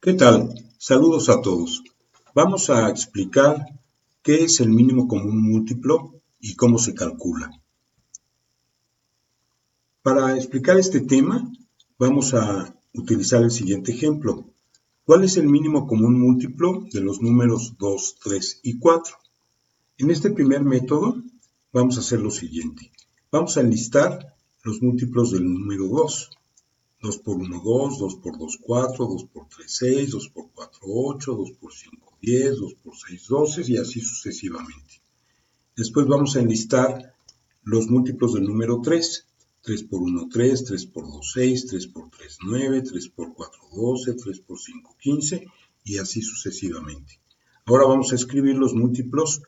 ¿Qué tal? Saludos a todos. Vamos a explicar qué es el mínimo común múltiplo y cómo se calcula. Para explicar este tema, vamos a utilizar el siguiente ejemplo. ¿Cuál es el mínimo común múltiplo de los números 2, 3 y 4? En este primer método, vamos a hacer lo siguiente. Vamos a enlistar los múltiplos del número 2. 2 por 1, 2, 2 por 2, 4, 2 por 3, 6, 2 por 4, 8, 2 por 5, 10, 2 por 6, 12 y así sucesivamente. Después vamos a enlistar los múltiplos del número 3. 3 por 1, 3, 3 por 2, 6, 3 por 3, 9, 3 por 4, 12, 3 por 5, 15 y así sucesivamente. Ahora vamos a escribir los múltiplos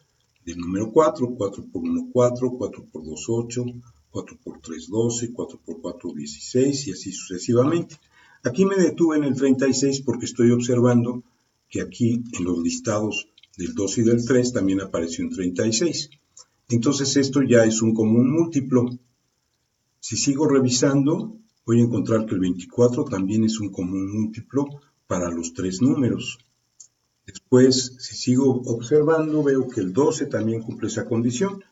del número 4. 4 por 1, 4, 4 por 2, 8, 4 por 3, 12, 4 por 4, 16 y así sucesivamente. Aquí me detuve en el 36 porque estoy observando que aquí en los listados del 2 y del 3 también apareció un 36. Entonces esto ya es un común múltiplo. Si sigo revisando, voy a encontrar que el 24 también es un común múltiplo para los tres números. Después, si sigo observando, veo que el 12 también cumple esa condición.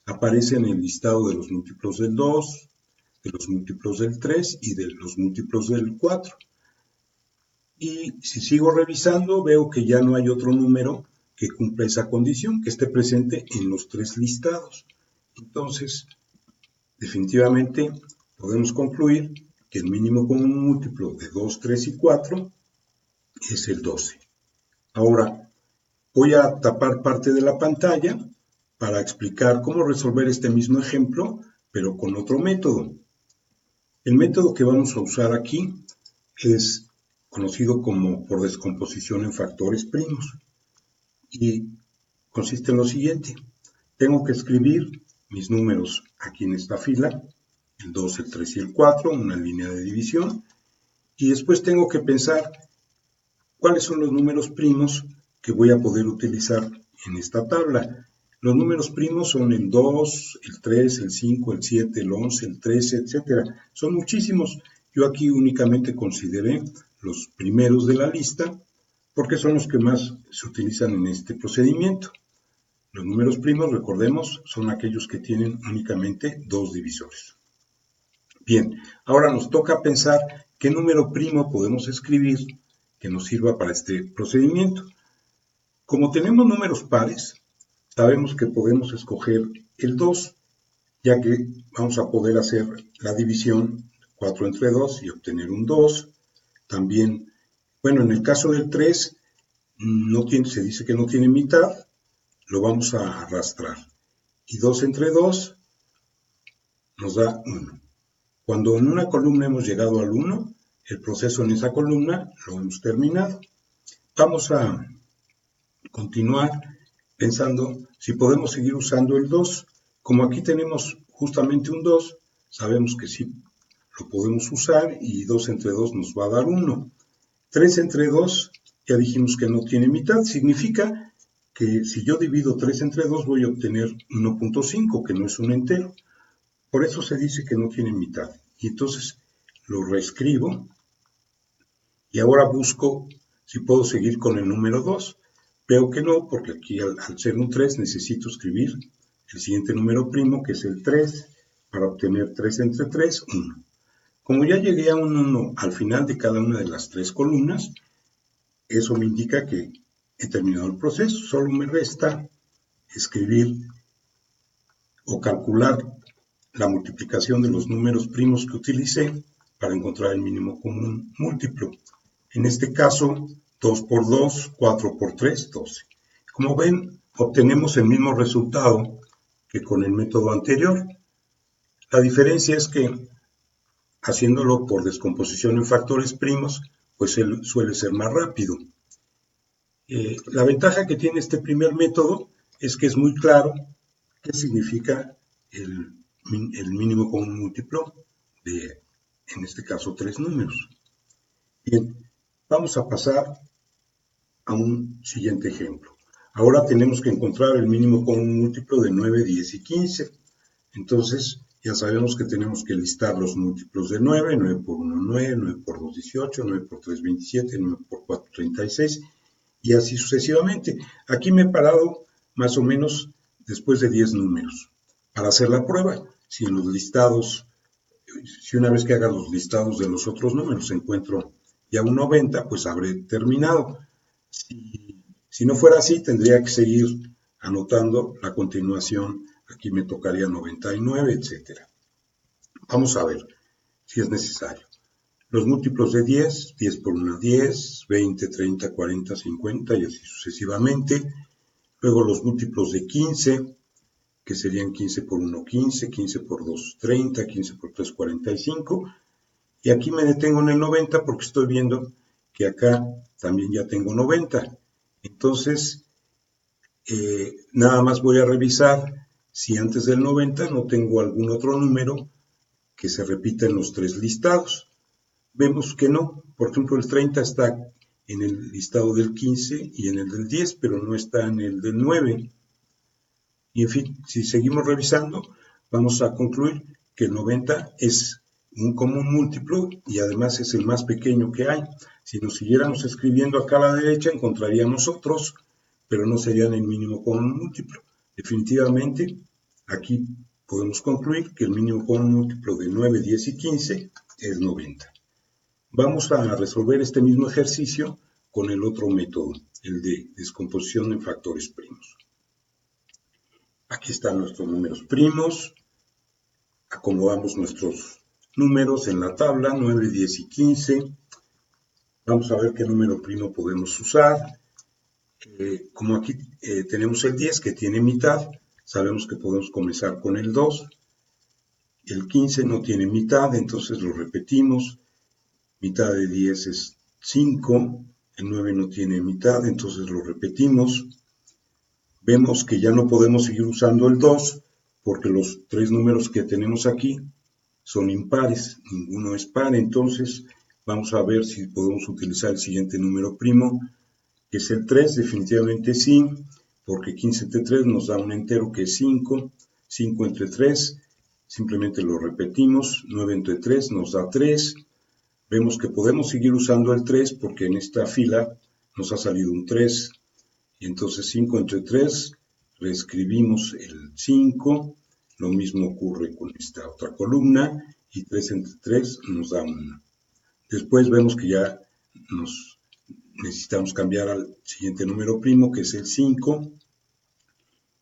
Aparece en el listado de los múltiplos del 2, de los múltiplos del 3 y de los múltiplos del 4. Y si sigo revisando, veo que ya no hay otro número que cumpla esa condición, que esté presente en los tres listados. Entonces, definitivamente podemos concluir que el mínimo común múltiplo de 2, 3 y 4 es el 12. Ahora, voy a tapar parte de la pantalla para explicar cómo resolver este mismo ejemplo, pero con otro método. El método que vamos a usar aquí es conocido como por descomposición en factores primos y consiste en lo siguiente. Tengo que escribir mis números aquí en esta fila, el 2, el 3 y el 4, una línea de división, y después tengo que pensar cuáles son los números primos que voy a poder utilizar en esta tabla. Los números primos son el 2, el 3, el 5, el 7, el 11, el 13, etc. Son muchísimos. Yo aquí únicamente consideré los primeros de la lista porque son los que más se utilizan en este procedimiento. Los números primos, recordemos, son aquellos que tienen únicamente dos divisores. Bien, ahora nos toca pensar qué número primo podemos escribir que nos sirva para este procedimiento. Como tenemos números pares, sabemos que podemos escoger el 2, ya que vamos a poder hacer la división 4 entre 2 y obtener un 2. También, bueno, en el caso del 3, se dice que no tiene mitad, lo vamos a arrastrar. Y 2 entre 2 nos da 1. Cuando en una columna hemos llegado al 1, el proceso en esa columna lo hemos terminado. Vamos a continuar pensando si podemos seguir usando el 2. Como aquí tenemos justamente un 2, sabemos que sí lo podemos usar y 2 entre 2 nos va a dar 1. 3 entre 2, ya dijimos que no tiene mitad, significa que si yo divido 3 entre 2 voy a obtener 1.5, que no es un entero. Por eso se dice que no tiene mitad. Y entonces lo reescribo y ahora busco si puedo seguir con el número 2. Veo que no, porque aquí al ser un 3 necesito escribir el siguiente número primo, que es el 3, para obtener 3 entre 3, 1. Como ya llegué a un 1 al final de cada una de las tres columnas, eso me indica que he terminado el proceso. Solo me resta escribir o calcular la multiplicación de los números primos que utilicé para encontrar el mínimo común múltiplo. En este caso, 2 por 2, 4 por 3, 12. Como ven, obtenemos el mismo resultado que con el método anterior. La diferencia es que, haciéndolo por descomposición en factores primos, pues él suele ser más rápido. La ventaja que tiene este primer método es que es muy claro qué significa el mínimo común múltiplo de, en este caso, tres números. Bien, vamos a pasar a un siguiente ejemplo. Ahora tenemos que encontrar el mínimo común múltiplo de 9, 10 y 15. Entonces, ya sabemos que tenemos que listar los múltiplos de 9, 9 por 1, 9, 9 por 2, 18, 9 por 3, 27, 9 por 4, 36, y así sucesivamente. Aquí me he parado más o menos después de 10 números para hacer la prueba. Si en los listados, si una vez que haga los listados de los otros números encuentro ya un 90, pues habré terminado. Si no fuera así, tendría que seguir anotando la continuación. Aquí me tocaría 99, etcétera. Vamos a ver si es necesario. Los múltiplos de 10, 10 por 1, 10, 20, 30, 40, 50 y así sucesivamente. Luego los múltiplos de 15, que serían 15 por 1, 15, 15 por 2, 30, 15 por 3, 45. Y aquí me detengo en el 90 porque estoy viendo que acá también ya tengo 90. Entonces, nada más voy a revisar si antes del 90 no tengo algún otro número que se repita en los tres listados. Vemos que no. Por ejemplo, el 30 está en el listado del 15 y en el del 10, pero no está en el del 9. Y en fin, si seguimos revisando, vamos a concluir que el 90 es un común múltiplo y además es el más pequeño que hay. Si nos siguiéramos escribiendo acá a la derecha, encontraríamos otros, pero no serían el mínimo común múltiplo. Definitivamente, aquí podemos concluir que el mínimo común múltiplo de 9, 10 y 15 es 90. Vamos a resolver este mismo ejercicio con el otro método, el de descomposición en factores primos. Aquí están nuestros números primos. Acomodamos nuestros números en la tabla, 9, 10 y 15. Vamos a ver qué número primo podemos usar. Como aquí tenemos el 10 que tiene mitad, sabemos que podemos comenzar con el 2. El 15 no tiene mitad, entonces lo repetimos. Mitad de 10 es 5. El 9 no tiene mitad, entonces lo repetimos. Vemos que ya no podemos seguir usando el 2 porque los tres números que tenemos aquí son impares, ninguno es par, entonces vamos a ver si podemos utilizar el siguiente número primo, que es el 3, definitivamente sí, porque 15 entre 3 nos da un entero que es 5, 5 entre 3, simplemente lo repetimos, 9 entre 3 nos da 3, vemos que podemos seguir usando el 3 porque en esta fila nos ha salido un 3, y entonces 5 entre 3, reescribimos el 5, lo mismo ocurre con esta otra columna, y 3 entre 3 nos da 1. Después vemos que ya necesitamos cambiar al siguiente número primo, que es el 5,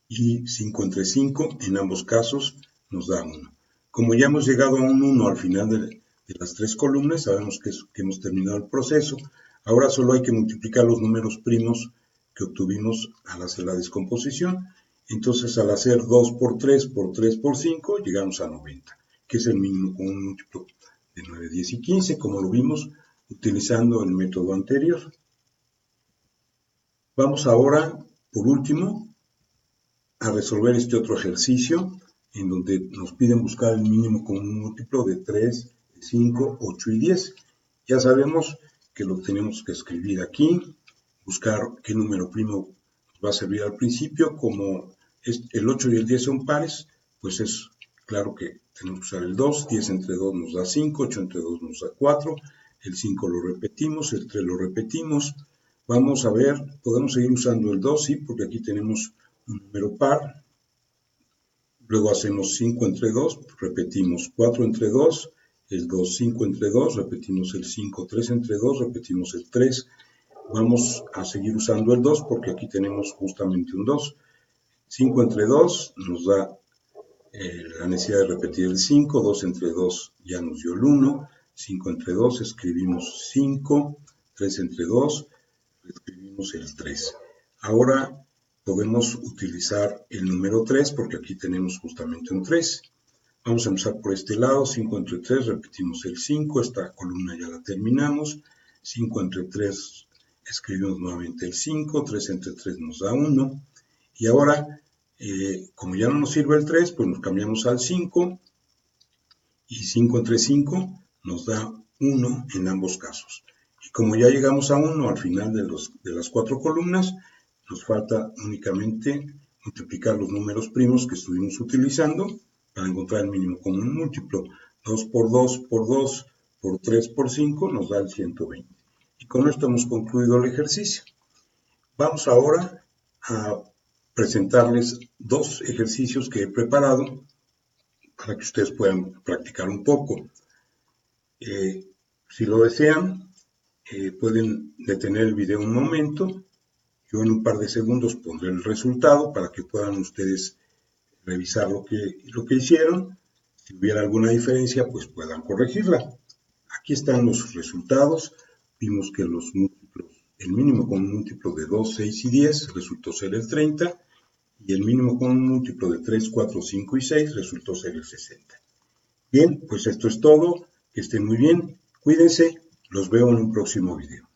y 5 entre 5, en ambos casos, nos da 1. Como ya hemos llegado a un 1 al final de las tres columnas, sabemos que hemos terminado el proceso. Ahora solo hay que multiplicar los números primos que obtuvimos al hacer la descomposición. Entonces, al hacer 2 por 3 por 3 por 5, llegamos a 90, que es el mínimo común múltiplo de 9, 10 y 15, como lo vimos utilizando el método anterior. Vamos ahora, por último, a resolver este otro ejercicio, en donde nos piden buscar el mínimo común múltiplo de 3, 5, 8 y 10. Ya sabemos que lo tenemos que escribir aquí, buscar qué número primo va a servir al principio. Como el 8 y el 10 son pares, pues es claro que tenemos que usar el 2, 10 entre 2 nos da 5, 8 entre 2 nos da 4, el 5 lo repetimos, el 3 lo repetimos. Vamos a ver, podemos seguir usando el 2, sí, porque aquí tenemos un número par. Luego hacemos 5 entre 2, repetimos 4 entre 2, el 2, 5 entre 2, repetimos el 5, 3 entre 2, repetimos el 3. Vamos a seguir usando el 2 porque aquí tenemos justamente un 2. 5 entre 2 nos da la necesidad de repetir el 5, 2 entre 2 ya nos dio el 1, 5 entre 2 escribimos 5, 3 entre 2 escribimos el 3. Ahora podemos utilizar el número 3 porque aquí tenemos justamente un 3. Vamos a empezar por este lado, 5 entre 3, repetimos el 5, esta columna ya la terminamos, 5 entre 3 escribimos nuevamente el 5, 3 entre 3 nos da 1, y ahora, como ya no nos sirve el 3, pues nos cambiamos al 5, y 5 entre 5 nos da 1 en ambos casos. Y como ya llegamos a 1 al final de las cuatro columnas, nos falta únicamente multiplicar los números primos que estuvimos utilizando para encontrar el mínimo común múltiplo. 2 por 2 por 2 por 3 por 5 nos da el 120. Y con esto hemos concluido el ejercicio. Vamos ahora a presentarles dos ejercicios que he preparado para que ustedes puedan practicar un poco. Si lo desean, pueden detener el video un momento. Yo en un par de segundos pondré el resultado para que puedan ustedes revisar lo que hicieron. Si hubiera alguna diferencia, pues puedan corregirla. Aquí están los resultados. Vimos que los múltiplos, el mínimo común múltiplo de 2, 6 y 10 resultó ser el 30, y el mínimo común múltiplo de 3, 4, 5 y 6 resultó ser el 60. Bien, pues esto es todo. Que estén muy bien. Cuídense. Los veo en un próximo video.